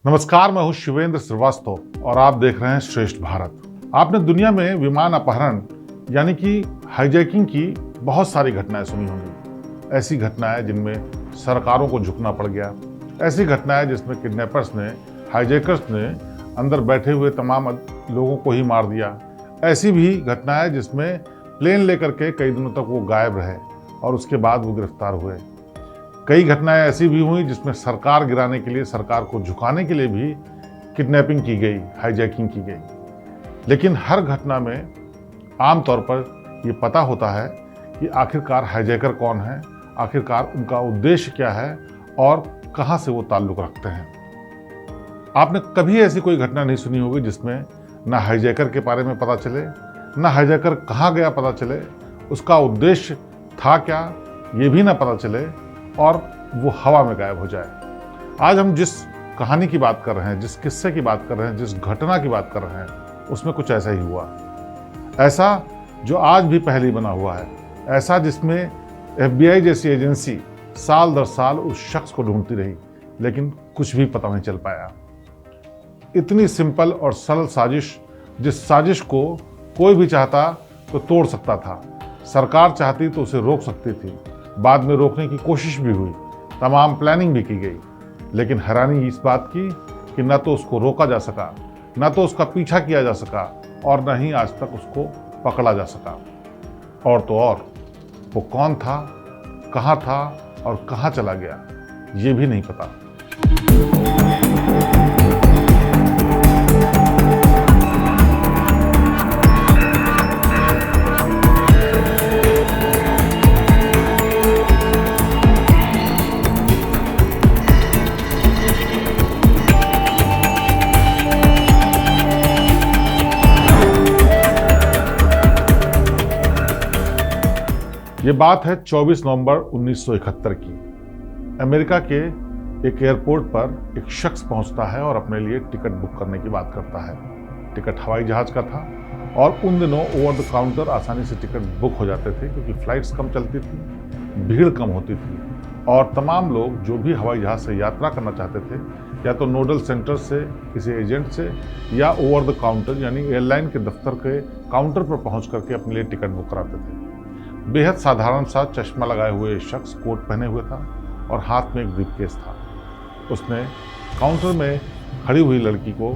नमस्कार, मैं हूं शिवेंद्र श्रीवास्तव और आप देख रहे हैं श्रेष्ठ भारत। आपने दुनिया में विमान अपहरण यानी कि हाईजैकिंग की बहुत सारी घटनाएं सुनी होंगी। ऐसी घटनाएं जिनमें सरकारों को झुकना पड़ गया, ऐसी घटनाएं जिसमें किडनैपर्स ने, हाईजैकर्स ने अंदर बैठे हुए तमाम लोगों को ही मार दिया। ऐसी भी घटनाएं जिसमें प्लेन लेकर के कई दिनों तक वो गायब रहे और उसके बाद वो गिरफ्तार हुए। कई घटनाएं ऐसी भी हुई जिसमें सरकार गिराने के लिए, सरकार को झुकाने के लिए भी किडनैपिंग की गई, हाईजैकिंग की गई। लेकिन हर घटना में आमतौर पर ये पता होता है कि आखिरकार हाईजैकर कौन है, आखिरकार उनका उद्देश्य क्या है और कहाँ से वो ताल्लुक रखते हैं। आपने कभी ऐसी कोई घटना नहीं सुनी होगी जिसमें ना हाईजैकर के बारे में पता चले, ना हाईजैकर कहाँ गया पता चले, उसका उद्देश्य था क्या ये भी ना पता चले और वो हवा में गायब हो जाए। आज हम जिस कहानी की बात कर रहे हैं, जिस किस्से की बात कर रहे हैं, जिस घटना की बात कर रहे हैं, उसमें कुछ ऐसा ही हुआ। ऐसा जो आज भी पहले बना हुआ है, ऐसा जिसमें FBI जैसी एजेंसी साल दर साल उस शख्स को ढूंढती रही लेकिन कुछ भी पता नहीं चल पाया। इतनी सिंपल और सरल साजिश, जिस साजिश को कोई भी चाहता तो तोड़ सकता था, सरकार चाहती तो उसे रोक सकती थी, बाद में रोकने की कोशिश भी हुई, तमाम प्लानिंग भी की गई, लेकिन हैरानी इस बात की कि न तो उसको रोका जा सका, न तो उसका पीछा किया जा सका और न ही आज तक उसको पकड़ा जा सका। और तो और वो कौन था, कहाँ था और कहाँ चला गया ये भी नहीं पता। ये बात है 24 नवंबर 1971 की। अमेरिका के एक एयरपोर्ट पर एक शख्स पहुंचता है और अपने लिए टिकट बुक करने की बात करता है। टिकट हवाई जहाज का था और उन दिनों ओवर द काउंटर आसानी से टिकट बुक हो जाते थे क्योंकि फ्लाइट्स कम चलती थी, भीड़ कम होती थी और तमाम लोग जो भी हवाई जहाज से यात्रा करना चाहते थे या तो नोडल सेंटर से, किसी एजेंट से या ओवर द काउंटर यानी एयरलाइन के दफ्तर के काउंटर पर पहुँच करके अपने लिए टिकट बुक कराते थे। बेहद साधारण सा चश्मा लगाए हुए शख्स कोट पहने हुए था और हाथ में एक ब्रीफकेस था। उसने काउंटर में खड़ी हुई लड़की को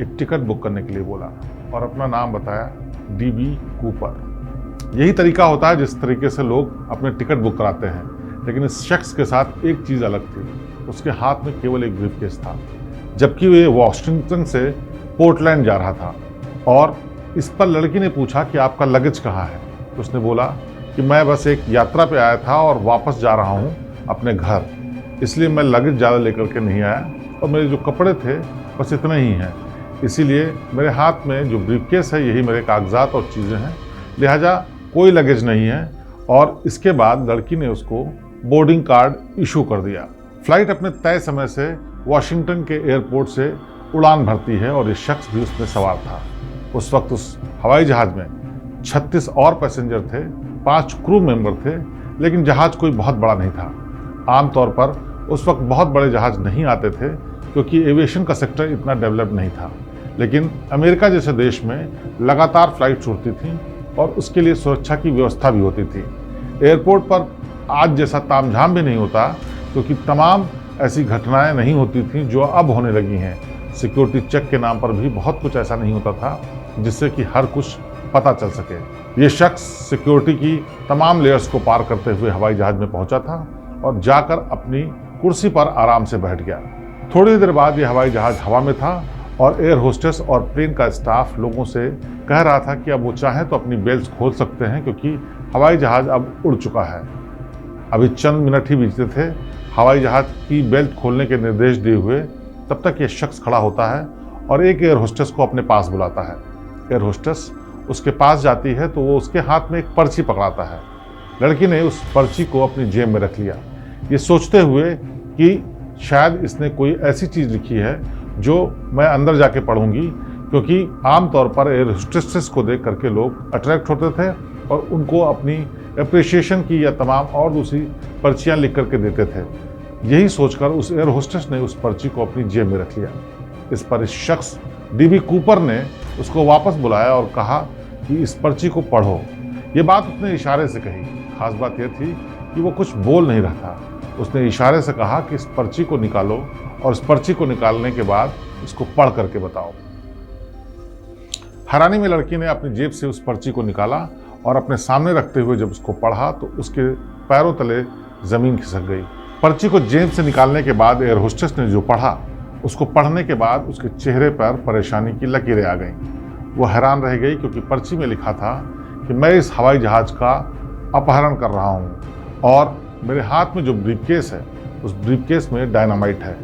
एक टिकट बुक करने के लिए बोला और अपना नाम बताया, DB कूपर। यही तरीका होता है जिस तरीके से लोग अपने टिकट बुक कराते हैं, लेकिन इस शख्स के साथ एक चीज़ अलग थी, उसके हाथ में केवल एक ब्रीफकेस था, जबकि वे वॉशिंगटन से पोर्टलैंड जा रहा था। और इस पर लड़की ने पूछा कि आपका लगेज कहाँ है। तो उसने बोला कि मैं बस एक यात्रा पे आया था और वापस जा रहा हूँ अपने घर, इसलिए मैं लगेज ज़्यादा लेकर के नहीं आया और मेरे जो कपड़े थे बस इतने ही हैं, इसीलिए मेरे हाथ में जो ब्रीफकेस है यही मेरे कागजात और चीज़ें हैं, लिहाजा कोई लगेज नहीं है। और इसके बाद लड़की ने उसको बोर्डिंग कार्ड इशू कर दिया। फ्लाइट अपने तय समय से वाशिंगटन के एयरपोर्ट से उड़ान भरती है और ये शख्स भी उसमें सवार था। उस वक्त उस हवाई जहाज़ में 36 और पैसेंजर थे, 5 क्रू मेंबर थे, लेकिन जहाज कोई बहुत बड़ा नहीं था। आमतौर पर उस वक्त बहुत बड़े जहाज नहीं आते थे क्योंकि एविएशन का सेक्टर इतना डेवलप नहीं था, लेकिन अमेरिका जैसे देश में लगातार फ्लाइट्स उड़ती थी और उसके लिए सुरक्षा की व्यवस्था भी होती थी। एयरपोर्ट पर आज जैसा तामझाम भी नहीं होता क्योंकि तमाम ऐसी घटनाएं नहीं होती थी जो अब होने लगी हैं। सिक्योरिटी चेक के नाम पर भी बहुत कुछ ऐसा नहीं होता था जिससे कि हर कुछ पता चल सके। ये शख्स सिक्योरिटी की तमाम लेयर्स को पार करते हुए हवाई जहाज में पहुंचा था और जाकर अपनी कुर्सी पर आराम से बैठ गया। थोड़ी देर बाद ये हवाई जहाज हवा में था और एयर होस्टेस और प्लेन का स्टाफ लोगों से कह रहा था कि अब वो चाहें तो अपनी बेल्ट्स खोल सकते हैं क्योंकि हवाई जहाज अब उड़ चुका है। अभी चंद मिनट ही बीते थे हवाई जहाज की बेल्ट खोलने के निर्देश दिए हुए, तब तक ये शख्स खड़ा होता है और एक एयर होस्टेस को अपने पास बुलाता है। एयर होस्टेस उसके पास जाती है तो वो उसके हाथ में एक पर्ची पकड़ाता है। लड़की ने उस पर्ची को अपनी जेब में रख लिया, ये सोचते हुए कि शायद इसने कोई ऐसी चीज़ लिखी है जो मैं अंदर जाके पढ़ूंगी, क्योंकि आमतौर पर एयर होस्टेसेस को देख करके लोग अट्रैक्ट होते थे और उनको अपनी अप्रिसिएशन की या तमाम और दूसरी पर्चियाँ लिख करके देते थे। यही सोचकर उस एयर होस्टेस ने उस पर्ची को अपनी जेब में रख लिया। इस पर इस शख्स डीबी कूपर ने उसको वापस बुलाया और कहा कि इस पर्ची को पढ़ो। ये बात उसने इशारे से कही। खास बात यह थी कि वो कुछ बोल नहीं रहा था। उसने इशारे से कहा कि इस पर्ची को निकालो और इस पर्ची को निकालने के बाद इसको पढ़ करके बताओ। हैरानी में लड़की ने अपनी जेब से उस पर्ची को निकाला और अपने सामने रखते हुए जब उसको पढ़ा तो उसके पैरों तले जमीन खिसक गई। पर्ची को जेब से निकालने के बाद एयर होस्टेस ने जो पढ़ा, उसको पढ़ने के बाद उसके चेहरे पर परेशानी की लकीरें आ गईं। वो हैरान रह गई क्योंकि पर्ची में लिखा था कि मैं इस हवाई जहाज का अपहरण कर रहा हूँ और मेरे हाथ में जो ब्रीफकेस है उस ब्रीफकेस में डायनामाइट है।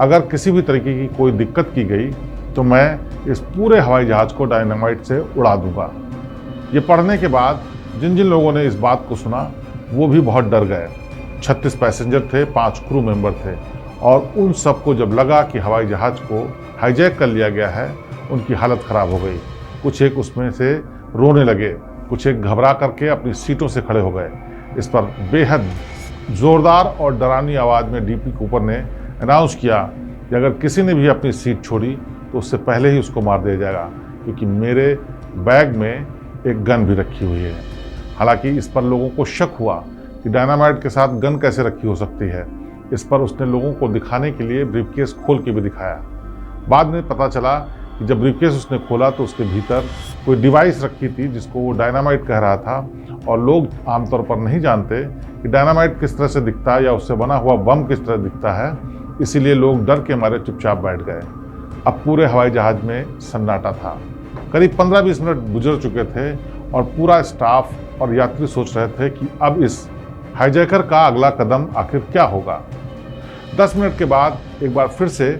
अगर किसी भी तरीके की कोई दिक्कत की गई तो मैं इस पूरे हवाई जहाज को डायनामाइट से उड़ा दूंगा। ये पढ़ने के बाद जिन जिन लोगों ने इस बात को सुना वो भी बहुत डर गए। 36 पैसेंजर थे, 5 क्रू मेंबर थे और उन सबको जब लगा कि हवाई जहाज को हाईजैक कर लिया गया है, उनकी हालत ख़राब हो गई। कुछ एक उसमें से रोने लगे, कुछ एक घबरा करके अपनी सीटों से खड़े हो गए। इस पर बेहद ज़ोरदार और डरावनी आवाज़ में डीपी कूपर ने अनाउंस किया कि अगर किसी ने भी अपनी सीट छोड़ी तो उससे पहले ही उसको मार दिया जाएगा, क्योंकि मेरे बैग में एक गन भी रखी हुई है। हालांकि इस पर लोगों को शक हुआ कि डायनामाइट के साथ गन कैसे रखी हो सकती है। इस पर उसने लोगों को दिखाने के लिए ब्रीफकेस खोल के भी दिखाया। बाद में पता चला कि जब ब्रीफकेस उसने खोला तो उसके भीतर कोई डिवाइस रखी थी जिसको वो डायनामाइट कह रहा था, और लोग आमतौर पर नहीं जानते कि डायनामाइट किस तरह से दिखता है या उससे बना हुआ बम किस तरह दिखता है। इसीलिए लोग डर के मारे चुपचाप बैठ गए। अब पूरे हवाई जहाज में सन्नाटा था। करीब 15-20 मिनट गुजर चुके थे और पूरा स्टाफ और यात्री सोच रहे थे कि अब इस हाईजैकर का अगला कदम आखिर क्या होगा। 10 मिनट के बाद एक बार फिर से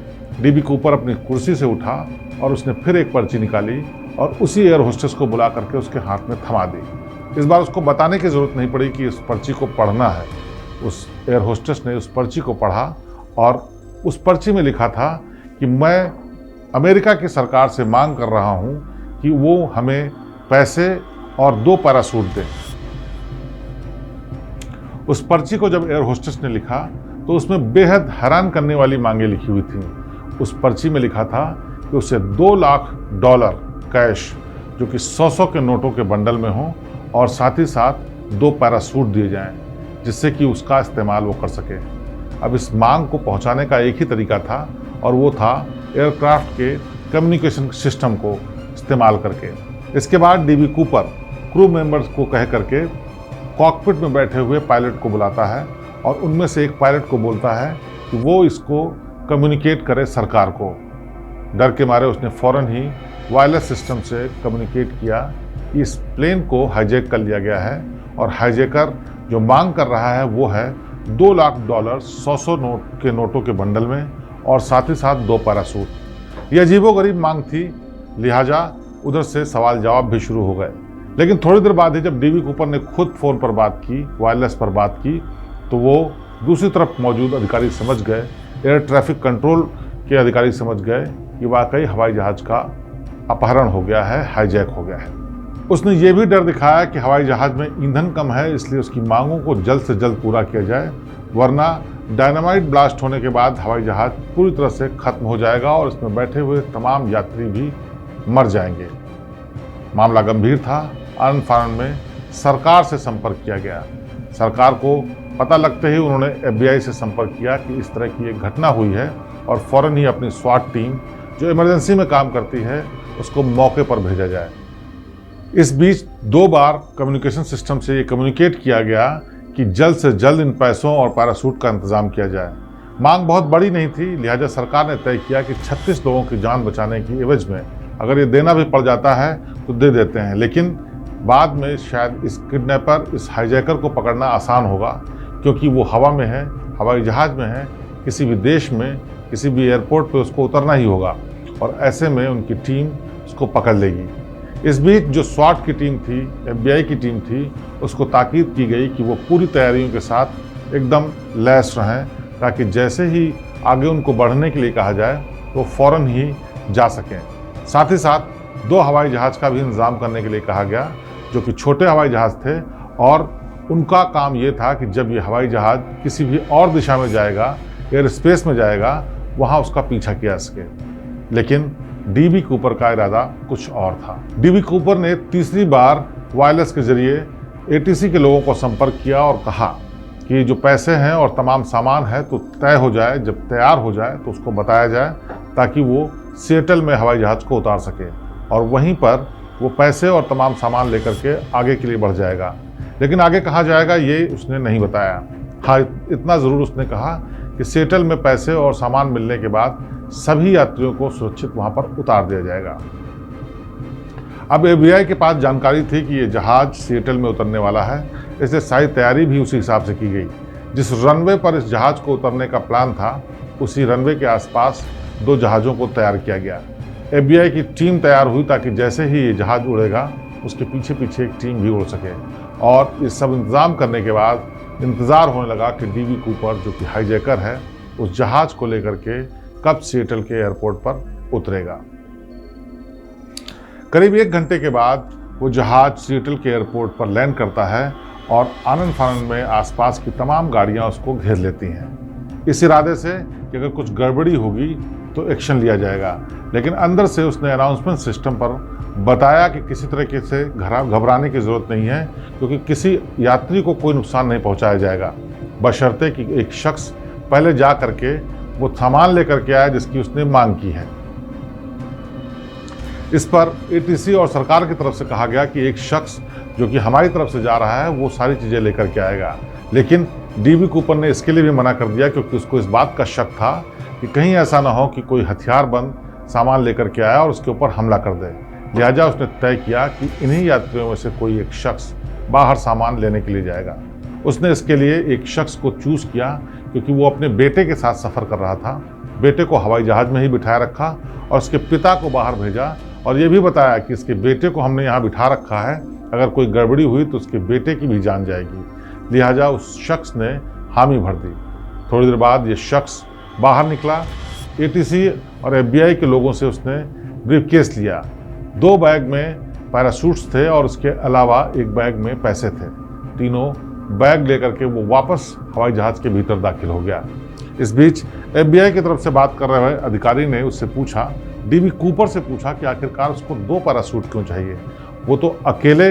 डीबी कूपर अपनी कुर्सी से उठा और उसने फिर एक पर्ची निकाली और उसी एयर होस्टेस को बुला करके उसके हाथ में थमा दी। इस बार उसको बताने की ज़रूरत नहीं पड़ी कि उस पर्ची को पढ़ना है। उस एयर होस्टेस ने उस पर्ची को पढ़ा और उस पर्ची में लिखा था कि मैं अमेरिका की सरकार से मांग कर रहा हूं कि वो हमें पैसे और 2 पैराशूट दें। उस पर्ची को जब एयर होस्टेस ने लिखा तो उसमें बेहद हैरान करने वाली मांगें लिखी हुई थीं। उस पर्ची में लिखा था कि उसे $2 लाख कैश, जो कि 100 के नोटों के बंडल में हो, और साथ ही साथ 2 पैराशूट दिए जाएं जिससे कि उसका इस्तेमाल वो कर सके। अब इस मांग को पहुंचाने का एक ही तरीका था और वो था एयरक्राफ्ट के कम्युनिकेशन सिस्टम को इस्तेमाल करके। इसके बाद डीबी कूपर क्रू मेंबर्स को कह करके कॉकपिट में बैठे हुए पायलट को बुलाता है और उनमें से एक पायलट को बोलता है कि वो इसको कम्युनिकेट करे सरकार को। डर के मारे उसने फ़ौरन ही वायरलेस सिस्टम से कम्युनिकेट किया कि इस प्लेन को हाईजैक कर लिया गया है और हाईजैकर जो मांग कर रहा है वो है $2 लाख 100 नोट के नोटों के बंडल में और साथ ही साथ 2 पैराशूट। यह अजीबोगरीब मांग थी, लिहाजा उधर से सवाल जवाब भी शुरू हो गए। लेकिन थोड़ी देर बाद ही जब डीबी कूपर ने खुद फ़ोन पर बात की, वायरलेस पर बात की, तो वो दूसरी तरफ मौजूद अधिकारी समझ गए, एयर ट्रैफिक कंट्रोल के अधिकारी समझ गए कि वाकई हवाई जहाज़ का अपहरण हो गया है, हाईजैक हो गया है। उसने ये भी डर दिखाया कि हवाई जहाज़ में ईंधन कम है, इसलिए उसकी मांगों को जल्द से जल्द पूरा किया जाए, वरना डायनामाइट ब्लास्ट होने के बाद हवाई जहाज़ पूरी तरह से खत्म हो जाएगा और इसमें बैठे हुए तमाम यात्री भी मर जाएंगे। मामला गंभीर था। आनन फानन में सरकार से संपर्क किया गया। सरकार को पता लगते ही उन्होंने FBI से संपर्क किया कि इस तरह की एक घटना हुई है और फ़ौरन ही अपनी स्वाट टीम जो इमरजेंसी में काम करती है उसको मौके पर भेजा जाए। इस बीच 2 बार कम्युनिकेशन सिस्टम से ये कम्युनिकेट किया गया कि जल्द से जल्द इन पैसों और पैराशूट का इंतजाम किया जाए। मांग बहुत बड़ी नहीं थी, लिहाजा सरकार ने तय किया कि 36 लोगों की जान बचाने की एवज में अगर ये देना भी पड़ जाता है तो दे देते हैं। लेकिन बाद में शायद इस किडनैपर, इस हाईजैकर को पकड़ना आसान होगा, क्योंकि वो हवा में है, हवाई जहाज़ में है, किसी भी देश में, किसी भी एयरपोर्ट पे उसको उतरना ही होगा और ऐसे में उनकी टीम उसको पकड़ लेगी। इस बीच जो स्वाट की टीम थी, FBI की टीम थी, उसको ताकीद की गई कि वो पूरी तैयारियों के साथ एकदम लैस रहें, ताकि जैसे ही आगे उनको बढ़ने के लिए कहा जाए तो फ़ौरन ही जा सकें। साथ ही साथ 2 हवाई जहाज़ का भी इंतज़ाम करने के लिए कहा गया, जो कि छोटे हवाई जहाज़ थे और उनका काम ये था कि जब ये हवाई जहाज़ किसी भी और दिशा में जाएगा एयर स्पेस में जाएगा वहाँ उसका पीछा किया सके। लेकिन डीबी कूपर का इरादा कुछ और था। डीबी कूपर ने तीसरी बार वायरलेस के जरिए एटीसी के लोगों को संपर्क किया और कहा कि जो पैसे हैं और तमाम सामान है तो तय हो जाए, जब तैयार हो जाए तो उसको बताया जाए ताकि वो सिएटल में हवाई जहाज़ को उतार सके और वहीं पर वो पैसे और तमाम सामान लेकर के आगे के लिए बढ़ जाएगा। लेकिन आगे कहाँ जाएगा ये उसने नहीं बताया। हाँ, इतना ज़रूर उसने कहा कि सिएटल में पैसे और सामान मिलने के बाद सभी यात्रियों को सुरक्षित वहाँ पर उतार दिया जाएगा। अब एफबीआई के पास जानकारी थी कि ये जहाज़ सिएटल में उतरने वाला है, इसलिए सारी तैयारी भी उसी हिसाब से की गई। जिस रनवे पर इस जहाज़ को उतरने का प्लान था उसी रनवे के आसपास 2 जहाज़ों को तैयार किया गया। एफबीआई की टीम तैयार हुई ताकि जैसे ही ये जहाज़ उड़ेगा उसके पीछे पीछे एक टीम भी उड़ सके। और इस सब इंतज़ाम करने के बाद इंतज़ार होने लगा कि डीबी कूपर जो कि हाईजैकर है उस जहाज़ को लेकर के कब सिएटल के एयरपोर्ट पर उतरेगा। करीब 1 घंटे के बाद वो जहाज़ सिएटल के एयरपोर्ट पर लैंड करता है और आनन फानन में आसपास की तमाम गाड़ियां उसको घेर लेती हैं, इस इरादे से कि अगर कुछ गड़बड़ी होगी तो एक्शन लिया जाएगा। लेकिन अंदर से उसने अनाउंसमेंट सिस्टम पर बताया कि किसी तरीके से घबराने की ज़रूरत नहीं है, क्योंकि किसी यात्री को कोई नुकसान नहीं पहुंचाया जाएगा, बशर्ते कि एक शख्स पहले जा करके वो सामान लेकर के आया जिसकी उसने मांग की है। इस पर एटीसी और सरकार की तरफ से कहा गया कि एक शख्स जो कि हमारी तरफ से जा रहा है वो सारी चीज़ें लेकर के आएगा। लेकिन डीबी कूपर ने इसके लिए भी मना कर दिया क्योंकि उसको इस बात का शक था कि कहीं ऐसा ना हो कि कोई हथियारबंद सामान लेकर के आया और उसके ऊपर हमला कर दे। लिहाजा उसने तय किया कि इन्हीं यात्रियों में से कोई एक शख्स बाहर सामान लेने के लिए जाएगा। उसने इसके लिए एक शख्स को चूज़ किया क्योंकि वो अपने बेटे के साथ सफ़र कर रहा था। बेटे को हवाई जहाज़ में ही बिठाया रखा और उसके पिता को बाहर भेजा और ये भी बताया कि इसके बेटे को हमने यहाँ बिठा रखा है, अगर कोई गड़बड़ी हुई तो उसके बेटे की भी जान जाएगी। लिहाजा उस शख्स ने हामी भर दी। थोड़ी देर बाद ये शख्स बाहर निकला। एटीसी और एफबीआई के लोगों से उसने ब्रीफकेस लिया। 2 बैग में पैराशूट्स थे और उसके अलावा एक बैग में पैसे थे। तीनों बैग लेकर के वो वापस हवाई जहाज़ के भीतर दाखिल हो गया। इस बीच एफबीआई की तरफ से बात कर रहे अधिकारी ने उससे पूछा, डीबी कूपर से पूछा कि आखिरकार उसको 2 पैराशूट क्यों चाहिए। वो तो अकेले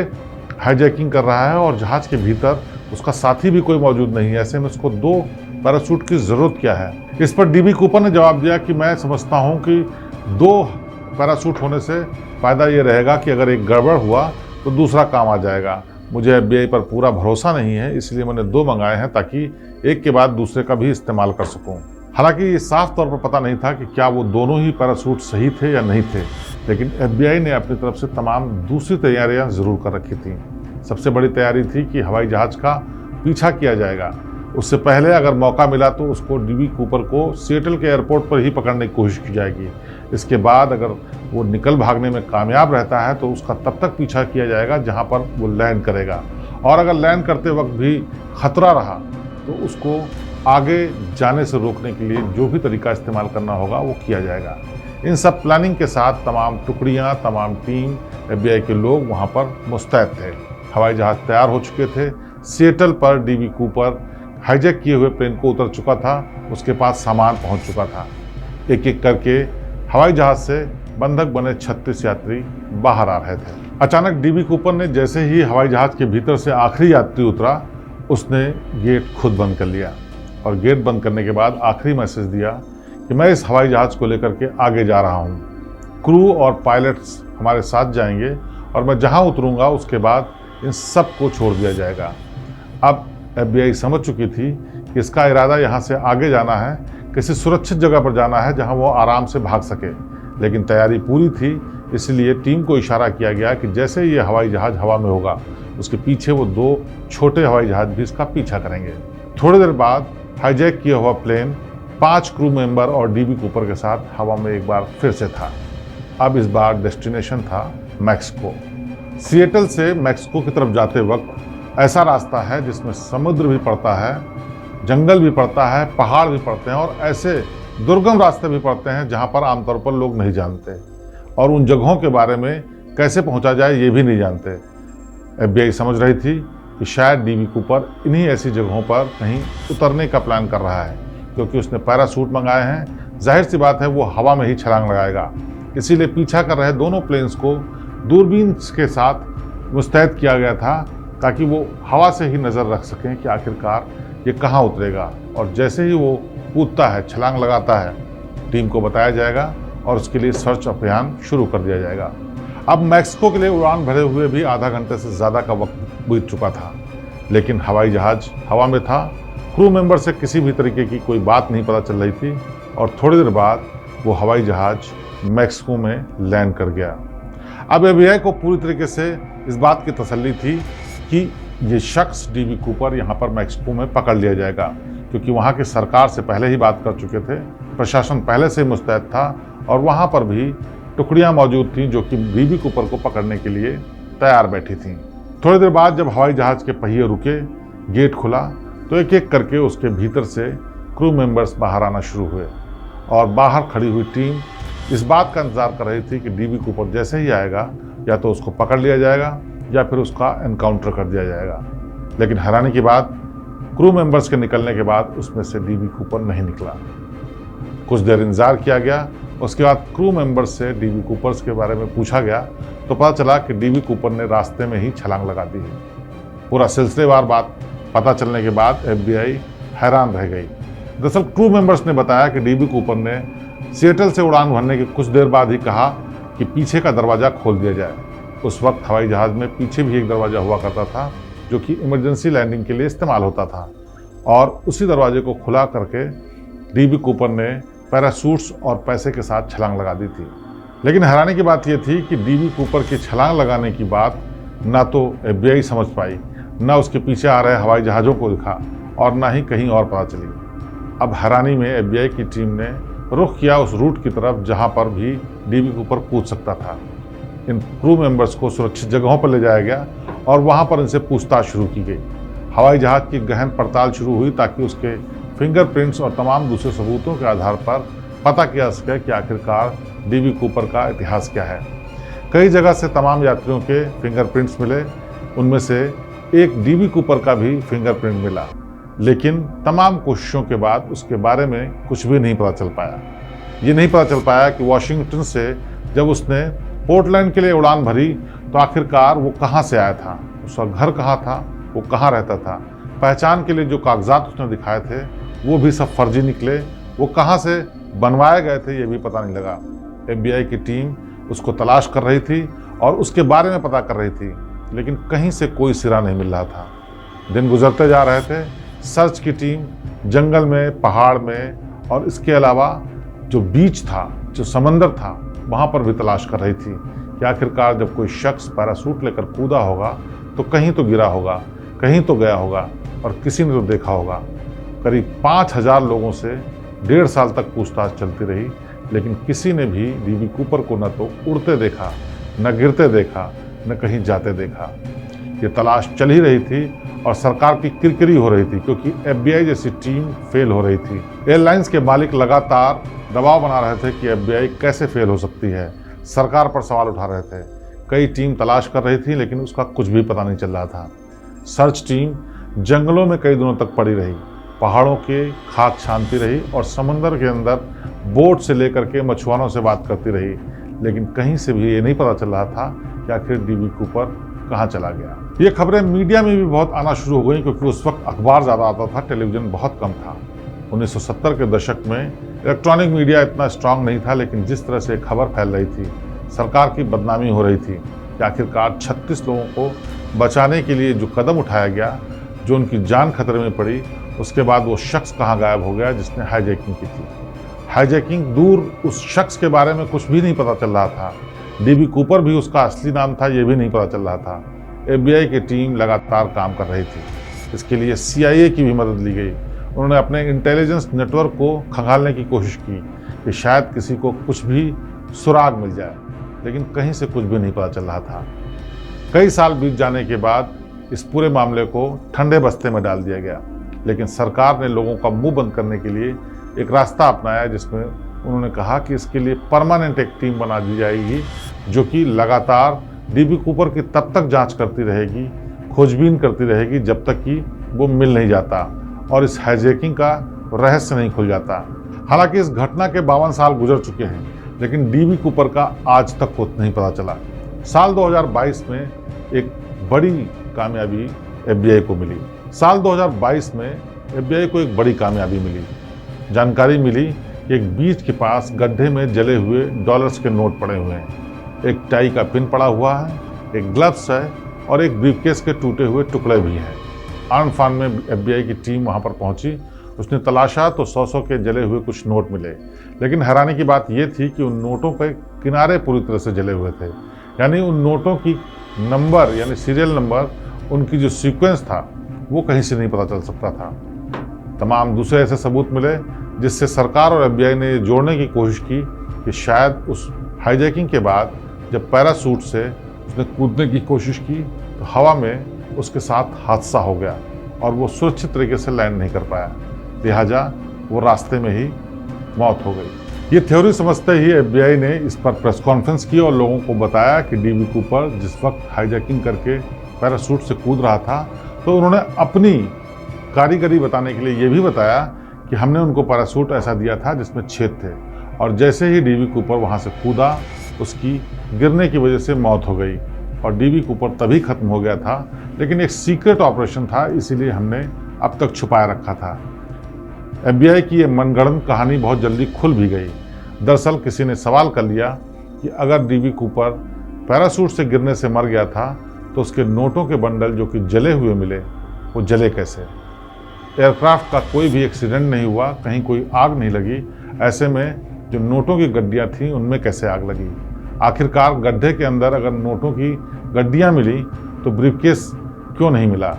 हाईजैकिंग कर रहा है और जहाज़ के भीतर उसका साथी भी कोई मौजूद नहीं है, ऐसे में उसको 2 पैराशूट की ज़रूरत क्या है। इस पर डीबी कूपर ने जवाब दिया कि मैं समझता हूं कि 2 पैराशूट होने से फ़ायदा ये रहेगा कि अगर एक गड़बड़ हुआ तो दूसरा काम आ जाएगा। मुझे एफबीआई पर पूरा भरोसा नहीं है, इसलिए मैंने 2 मंगाए हैं ताकि एक के बाद दूसरे का भी इस्तेमाल कर सकूं। हालांकि ये साफ तौर पर पता नहीं था कि क्या वो दोनों ही पैराशूट सही थे या नहीं थे, लेकिन एफबीआई ने अपनी तरफ से तमाम दूसरी तैयारियां ज़रूर कर रखी थी। सबसे बड़ी तैयारी थी कि हवाई जहाज़ का पीछा किया जाएगा। उससे पहले अगर मौका मिला तो उसको डीबी कूपर को सिएटल के एयरपोर्ट पर ही पकड़ने की कोशिश की जाएगी। इसके बाद अगर वो निकल भागने में कामयाब रहता है तो उसका तब तक पीछा किया जाएगा जहां पर वो लैंड करेगा, और अगर लैंड करते वक्त भी खतरा रहा तो उसको आगे जाने से रोकने के लिए जो भी तरीका इस्तेमाल करना होगा वो किया जाएगा। इन सब प्लानिंग के साथ तमाम टुकड़ियाँ, तमाम टीम, एफबीआई के लोग वहाँ पर मुस्तैद थे। हवाई जहाज़ तैयार हो चुके थे। सिएटल पर डीबी कूपर हाईजैक किए हुए प्लेन को उतर चुका था, उसके पास सामान पहुंच चुका था। एक एक करके हवाई जहाज़ से बंधक बने 36 यात्री बाहर आ रहे थे। अचानक डीबी कूपर ने जैसे ही हवाई जहाज़ के भीतर से आखिरी यात्री उतरा, उसने गेट खुद बंद कर लिया और गेट बंद करने के बाद आखिरी मैसेज दिया कि मैं इस हवाई जहाज़ को लेकर के आगे जा रहा हूँ। क्रू और पायलट्स हमारे साथ जाएंगे और मैं जहाँ उतरूँगा उसके बाद इन सब को छोड़ दिया जाएगा। अब एफबीआई समझ चुकी थी कि इसका इरादा यहाँ से आगे जाना है, किसी सुरक्षित जगह पर जाना है जहाँ वो आराम से भाग सके। लेकिन तैयारी पूरी थी, इसलिए टीम को इशारा किया गया कि जैसे ये हवाई जहाज़ हवा में होगा उसके पीछे वो 2 छोटे हवाई जहाज़ भी इसका पीछा करेंगे। थोड़ी देर बाद हाईजैक किया हुआ प्लेन 5 क्रू मेंबर और डीबी कूपर के साथ हवा में एक बार फिर से था। अब इस बार डेस्टिनेशन था मैक्सिको। सिएटल से मैक्सिको की तरफ जाते वक्त ऐसा रास्ता है जिसमें समुद्र भी पड़ता है, जंगल भी पड़ता है, पहाड़ भी पड़ते हैं और ऐसे दुर्गम रास्ते भी पड़ते हैं जहां पर आमतौर पर लोग नहीं जानते, और उन जगहों के बारे में कैसे पहुंचा जाए ये भी नहीं जानते। एफबीआई समझ रही थी कि शायद डीबी कूपर इन्हीं ऐसी जगहों पर कहीं उतरने का प्लान कर रहा है, क्योंकि उसने पैराशूट मंगाए हैं, जाहिर सी बात है वो हवा में ही छलांग लगाएगा। इसीलिए पीछा कर रहे दोनों प्लेन्स को दूरबीन के साथ मुस्तैद किया गया था ताकि वो हवा से ही नज़र रख सकें कि आखिरकार ये कहाँ उतरेगा। और जैसे ही वो कूदता है, छलांग लगाता है, टीम को बताया जाएगा और उसके लिए सर्च अभियान शुरू कर दिया जाएगा। अब मैक्सिको के लिए उड़ान भरे हुए भी आधा घंटे से ज़्यादा का वक्त बीत चुका था, लेकिन हवाई जहाज़ हवा में था। क्रू मेंबर से किसी भी तरीके की कोई बात नहीं पता चल रही थी और थोड़ी देर बाद वो हवाई जहाज़ मैक्सिको में लैंड कर गया। अब एफबीआई को पूरी तरीके से इस बात की तसल्ली थी कि ये शख्स डीबी कूपर यहाँ पर मैक्सिको में पकड़ लिया जाएगा, क्योंकि वहाँ की सरकार से पहले ही बात कर चुके थे, प्रशासन पहले से ही मुस्तैद था और वहाँ पर भी टुकड़ियाँ मौजूद थीं जो कि डीबी कूपर को पकड़ने के लिए तैयार बैठी थीं। थोड़ी देर बाद जब हवाई जहाज़ के पहिए रुके, गेट खुला, तो एक एक करके उसके भीतर से क्रू मेंबर्स बाहर आना शुरू हुए और बाहर खड़ी हुई टीम इस बात का इंतजार कर रही थी कि डीबी कूपर जैसे ही आएगा या तो उसको पकड़ लिया जाएगा या फिर उसका एनकाउंटर कर दिया जाएगा। लेकिन हैरानी की बात, क्रू मेंबर्स के निकलने के बाद उसमें से डीबी कूपर नहीं निकला। कुछ देर इंतजार किया गया, उसके बाद क्रू मेंबर्स से डीबी कूपर्स के बारे में पूछा गया तो पता चला कि डीबी कूपर ने रास्ते में ही छलांग लगा दी है। पूरा सिलसिलेवार बात पता चलने के बाद एफबीआई हैरान रह गई। दरअसल क्रू मेंबर्स ने बताया कि डीबी कूपर ने सिएटल से उड़ान भरने के कुछ देर बाद ही कहा कि पीछे का दरवाज़ा खोल दिया जाए। उस वक्त हवाई जहाज़ में पीछे भी एक दरवाज़ा हुआ करता था जो कि इमरजेंसी लैंडिंग के लिए इस्तेमाल होता था और उसी दरवाजे को खुला करके डीबी कूपर ने पैराशूट्स और पैसे के साथ छलांग लगा दी थी। लेकिन हैरानी की बात यह थी कि डीबी कूपर की छलांग लगाने की बात ना तो एफबीआई समझ पाई, ना उसके पीछे आ रहे हवाई जहाज़ों को दिखा और ना ही कहीं और पता चली। अब हैरानी में एफबीआई की टीम ने रुख किया उस रूट की तरफ जहां पर भी डीबी कूपर कूद सकता था। इन क्रू मेंबर्स को सुरक्षित जगहों पर ले जाया गया और वहां पर इनसे पूछताछ शुरू की गई। हवाई जहाज़ की गहन पड़ताल शुरू हुई ताकि उसके फिंगरप्रिंट्स और तमाम दूसरे सबूतों के आधार पर पता किया सके कि आखिरकार डीबी कूपर का इतिहास क्या है। कई जगह से तमाम यात्रियों के फिंगरप्रिंट्स मिले, उनमें से एक डीबी कूपर का भी फिंगरप्रिंट मिला, लेकिन तमाम कोशिशों के बाद उसके बारे में कुछ भी नहीं पता चल पाया। ये नहीं पता चल पाया कि वॉशिंगटन से जब उसने पोर्टलैंड के लिए उड़ान भरी तो आखिरकार वो कहाँ से आया था, उसका घर कहाँ था, वो कहाँ रहता था। पहचान के लिए जो कागजात उसने दिखाए थे वो भी सब फर्जी निकले, वो कहाँ से बनवाए गए थे ये भी पता नहीं लगा। एफबीआई की टीम उसको तलाश कर रही थी और उसके बारे में पता कर रही थी, लेकिन कहीं से कोई सिरा नहीं मिल रहा था। दिन गुजरते जा रहे थे, सर्च की टीम जंगल में, पहाड़ में और इसके अलावा जो बीच था, जो समंदर था, वहाँ पर भी तलाश कर रही थी कि आखिरकार जब कोई शख्स पैराशूट लेकर कूदा होगा तो कहीं तो गिरा होगा, कहीं तो गया होगा और किसी ने तो देखा होगा। करीब 5000 लोगों से 1.5 साल तक पूछताछ चलती रही, लेकिन किसी ने भी डीबी कूपर को न तो उड़ते देखा, न गिरते देखा, न कहीं जाते देखा। ये तलाश चल ही रही थी और सरकार की किरकिरी हो रही थी क्योंकि एफबीआई जैसी टीम फेल हो रही थी। एयरलाइंस के मालिक लगातार दबाव बना रहे थे कि एफबीआई कैसे फेल हो सकती है, सरकार पर सवाल उठा रहे थे। कई टीम तलाश कर रही थी लेकिन उसका कुछ भी पता नहीं चल रहा था। सर्च टीम जंगलों में कई दिनों तक पड़ी रही, पहाड़ों के खाक छानती रही और समंदर के अंदर बोट से लेकर के मछुआरों से बात करती रही, लेकिन कहीं से भी ये नहीं पता चल रहा था कि आखिर डीबी कूपर कहाँ चला गया। ये खबरें मीडिया में भी बहुत आना शुरू हो गई क्योंकि उस वक्त अखबार ज़्यादा आता था, टेलीविज़न बहुत कम था। 1970 के दशक में इलेक्ट्रॉनिक मीडिया इतना स्ट्रांग नहीं था, लेकिन जिस तरह से खबर फैल रही थी, सरकार की बदनामी हो रही थी कि आखिरकार 36 लोगों को बचाने के लिए जो कदम उठाया गया, जो उनकी जान खतरे में पड़ी, उसके बाद वो शख्स कहाँ गायब हो गया जिसने हाईजैकिंग की थी। हाईजैकिंग दूर, उस शख्स के बारे में कुछ भी नहीं पता चल रहा था। डीबी कूपर भी उसका असली नाम था ये भी नहीं पता चल रहा था। एफबीआई की टीम लगातार काम कर रही थी। इसके लिए सीआईए की भी मदद ली गई। उन्होंने अपने इंटेलिजेंस नेटवर्क को खंगालने की कोशिश की कि शायद किसी को कुछ भी सुराग मिल जाए, लेकिन कहीं से कुछ भी नहीं पता चल रहा था। कई साल बीत जाने के बाद इस पूरे मामले को ठंडे बस्ते में डाल दिया गया, लेकिन सरकार ने लोगों का मुंह बंद करने के लिए एक रास्ता अपनाया जिसमें उन्होंने कहा कि इसके लिए परमानेंट एक टीम बना दी जाएगी जो कि लगातार डीबी कूपर की तब तक जांच करती रहेगी, खोजबीन करती रहेगी जब तक कि वो मिल नहीं जाता और इस हाईजैकिंग का रहस्य नहीं खुल जाता। हालांकि इस घटना के 52 साल गुजर चुके हैं, लेकिन डीबी कूपर का आज तक कुछ नहीं पता चला। साल 2022 में एक बड़ी कामयाबी एफबीआई को मिली। साल 2022 में एफबीआई को एक बड़ी कामयाबी मिली। जानकारी मिली कि एक बीच के पास गड्ढे में जले हुए डॉलर्स के नोट पड़े हुए हैं, एक टाई का पिन पड़ा हुआ है, एक ग्लव्स है और एक ब्रीफकेस के टूटे हुए टुकड़े भी हैं। आन फान में एफबीआई की टीम वहां पर पहुंची। उसने तलाशा तो 100 के जले हुए कुछ नोट मिले, लेकिन हैरानी की बात यह थी कि उन नोटों के किनारे पूरी तरह से जले हुए थे। यानी उन नोटों की नंबर यानी सीरियल नंबर, उनकी जो सीक्वेंस था वो कहीं से नहीं पता चल सकता था। तमाम दूसरे ऐसे सबूत मिले जिससे सरकार और एफबीआई ने ये जोड़ने की कोशिश की कि शायद उस हाईजैकिंग के बाद जब पैराशूट से उसने कूदने की कोशिश की तो हवा में उसके साथ हादसा हो गया और वो सुरक्षित तरीके से लैंड नहीं कर पाया, लिहाजा वो रास्ते में ही मौत हो गई। ये थ्योरी समझते ही एफबीआई ने इस पर प्रेस कॉन्फ्रेंस की और लोगों को बताया कि डीबी कूपर जिस वक्त हाईजैकिंग करके पैराशूट से कूद रहा था तो उन्होंने अपनी कारीगरी बताने के लिए ये भी बताया कि हमने उनको पैराशूट ऐसा दिया था जिसमें छेद थे, और जैसे ही डीबी कूपर वहाँ से कूदा उसकी गिरने की वजह से मौत हो गई और डीबी कूपर तभी खत्म हो गया था। लेकिन एक सीक्रेट ऑपरेशन था, इसीलिए हमने अब तक छुपाए रखा था। एफबीआई की ये मनगढ़ंत कहानी बहुत जल्दी खुल भी गई। दरअसल किसी ने सवाल कर लिया कि अगर डीबी कूपर पैराशूट से गिरने से मर गया था तो उसके नोटों के बंडल जो कि जले हुए मिले वो जले कैसे। एयरक्राफ्ट का कोई भी एक्सीडेंट नहीं हुआ, कहीं कोई आग नहीं लगी, ऐसे में जो नोटों की गड्डियां थीं उनमें कैसे आग लगी। आखिरकार गड्ढे के अंदर अगर नोटों की गड्डियां मिली तो ब्रीफकेस क्यों नहीं मिला।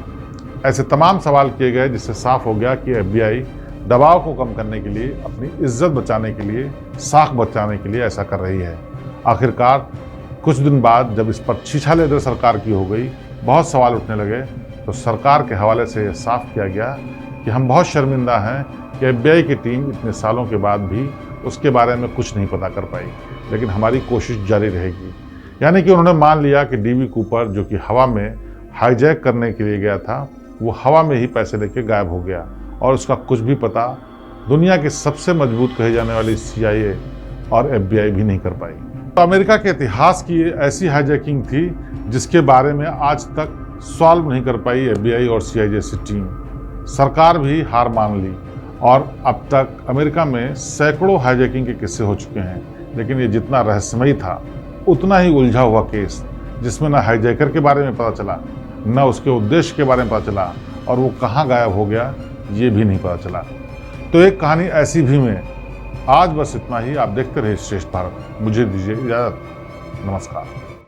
ऐसे तमाम सवाल किए गए जिससे साफ हो गया कि एफबीआई दबाव को कम करने के लिए, अपनी इज्जत बचाने के लिए, साख बचाने के लिए ऐसा कर रही है। आखिरकार कुछ दिन बाद जब इस पर छीछालेदर सरकार की हो गई, बहुत सवाल उठने लगे, तो सरकार के हवाले से यह साफ किया गया कि हम बहुत शर्मिंदा हैं कि एफबीआई की टीम इतने सालों के बाद भी उसके बारे में कुछ नहीं पता कर पाई, लेकिन हमारी कोशिश जारी रहेगी। यानी कि उन्होंने मान लिया कि डीबी कूपर जो कि हवा में हाईजैक करने के लिए गया था, वो हवा में ही पैसे लेके गायब हो गया और उसका कुछ भी पता दुनिया की सबसे मजबूत कही जाने वाली CIA और एफबीआई भी नहीं कर पाई। तो अमेरिका के इतिहास की ऐसी हाईजैकिंग थी जिसके बारे में आज तक सॉल्व नहीं कर पाई एफबीआई और CIA जैसी टीम। सरकार भी हार मान ली और अब तक अमेरिका में सैकड़ों हाईजैकिंग के किस्से हो चुके हैं, लेकिन ये जितना रहस्यमयी था उतना ही उलझा हुआ केस, जिसमें न हाईजैकर के बारे में पता चला, न उसके उद्देश्य के बारे में पता चला, और वो कहाँ गायब हो गया ये भी नहीं पता चला। तो एक कहानी ऐसी भी में आज बस इतना ही। आप देखते रहिए श्रेष्ठ भारत। मुझे दीजिए इजाज़त। नमस्कार।